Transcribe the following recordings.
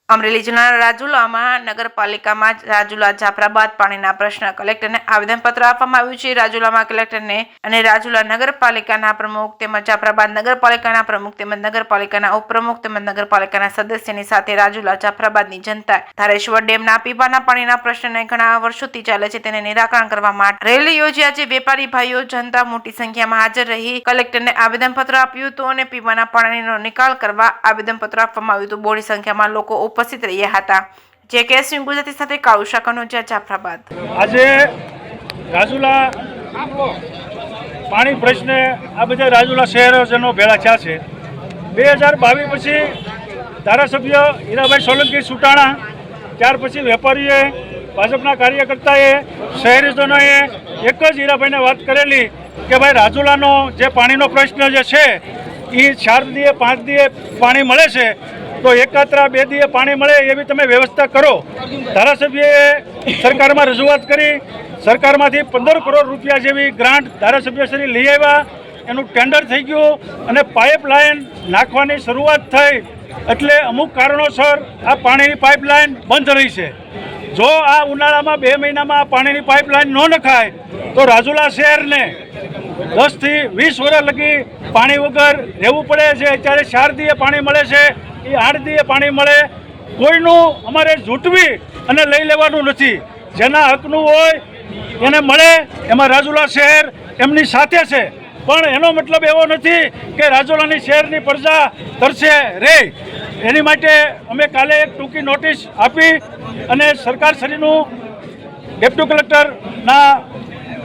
અમરેલી જિલ્લાના રાજુલામાં નગરપાલિકામાં રાજુલા જાફરાબાદ પાણીના પ્રશ્ન કલેક્ટરને આવેદનપત્ર આપવામાં આવ્યું છે. રાજુલામાં કલેક્ટરને અને રાજુલા નગરપાલિકાના પ્રમુખ તેમજ જાફરાબાદ નગરપાલિકાના પ્રમુખ તેમજ નગરપાલિકાના ઉપપ્રમુખ તેમજ નગરપાલિકાના સદસ્યની સાથે રાજુલા જાફરાબાદની જનતા ધારેશ્વર ડેમના પીવાના પાણીના પ્રશ્નને ઘણા વર્ષોથી ચાલે છે તેને નિરાકરણ કરવા માટે રેલી યોજી. આજે વેપારી ભાઈઓ જનતા મોટી સંખ્યામાં હાજર રહી કલેક્ટરને આવેદનપત્ર આપ્યું હતું અને પીવાના પાણીનો નિકાલ કરવા આવેદનપત્ર આપવામાં આવ્યું હતું. બોડી સંખ્યામાં લોકો ઉપસ્થિત રહ્યા હતા. જે કેસ ગુજરાતી સાથે કાળુ શાકનો જાફરાબાદ. આજે રાજુલા પાણી પ્રશ્ને આ બધા રાજુલા શહેરજનો ભેળા થયા છે. 2022 પછી ધારાસભ્ય હીરાભાઈ સોલંકી સુટાણા, ત્યાર પછી વેપારીએ, ભાજપના કાર્યકર્તાએ, શહેરીજનોએ એક જ હીરાભાઈને વાત કરેલી કે ભાઈ રાજુલાનો જે પાણીનો પ્રશ્ન જે છે એ 4 દીએ 5 દીએ પાણી મળે છે તો એકાત્રા 2 દીએ પાણી મળે એવી તમે વ્યવસ્થા કરો. ધારાસભ્યએ સરકારમાં રજૂઆત કરી, સરકારમાંથી 15 કરોડ રૂપિયા જેવી ગ્રાન્ટ ધારાસભ્યશ્રી લઈ આવ્યા. એનું ટેન્ડર થઈ ગયું અને પાઇપલાઇન નાખવાની શરૂઆત થઈ. એટલે અમુક કારણોસર આ પાણીની પાઇપલાઇન બંધ રહી છે. જો આ ઉનાળામાં 2 મહિનામાં આ પાણીની પાઇપલાઇન ન નખાય તો રાજુલા શહેરને 10 થી 20 વર્ષ લગી પાણી વગર રહેવું પડે છે. અત્યારે 4 દીએ પાણી મળે છે, એ 8 દીએ પાણી મળે. કોઈનું અમારે ઝૂંટવી અને લઈ લેવાનું નથી. જેના હકનું હોય એને મળે, એમાં રાજુલા શહેર એમની સાથે છે. પણ એનો મતલબ એવો નથી કે રાજુલાની શહેરની પ્રજા તરસે રહે. એની માટે અમે કાલે એક ટૂંકી નોટિસ આપી અને સરકારશ્રીનું ડેપ્યુટી કલેક્ટરના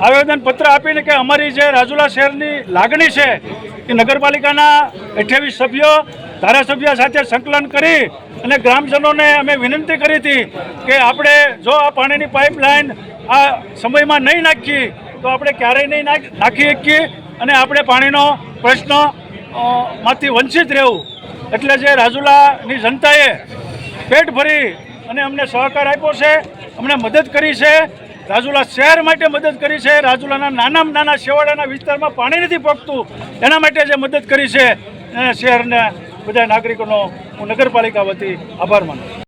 આવેદનપત્ર આપીને કે અમારી જે રાજુલા શહેરની લાગણી છે એ નગરપાલિકાના 28 સભ્યો ધારાસભ્ય સાથે સંકલન કરી અને ગ્રામજનોને અમે વિનંતી કરી હતી કે આપણે જો આ પાણીની પાઇપલાઇન આ સમયમાં નહીં નાખીએ તો આપણે ક્યારેય નહીં નાખી શકીએ અને આપણે પાણીનો પ્રશ્ન માંથી વંચિત રહેવું. એટલે જે રાજુલાની જનતાએ પેટ ભરી અને અમને સહકાર આપ્યો છે, અમને મદદ કરી છે, રાજુલા શહેર માટે મદદ કરી છે. રાજુલાના નાનામાં નાના છેવાડાના વિસ્તારમાં પાણી નથી પહોંચતું એના માટે જે મદદ કરી છે શહેરના બધા નાગરિકોનો હું નગરપાલિકા વતી આભાર માનું.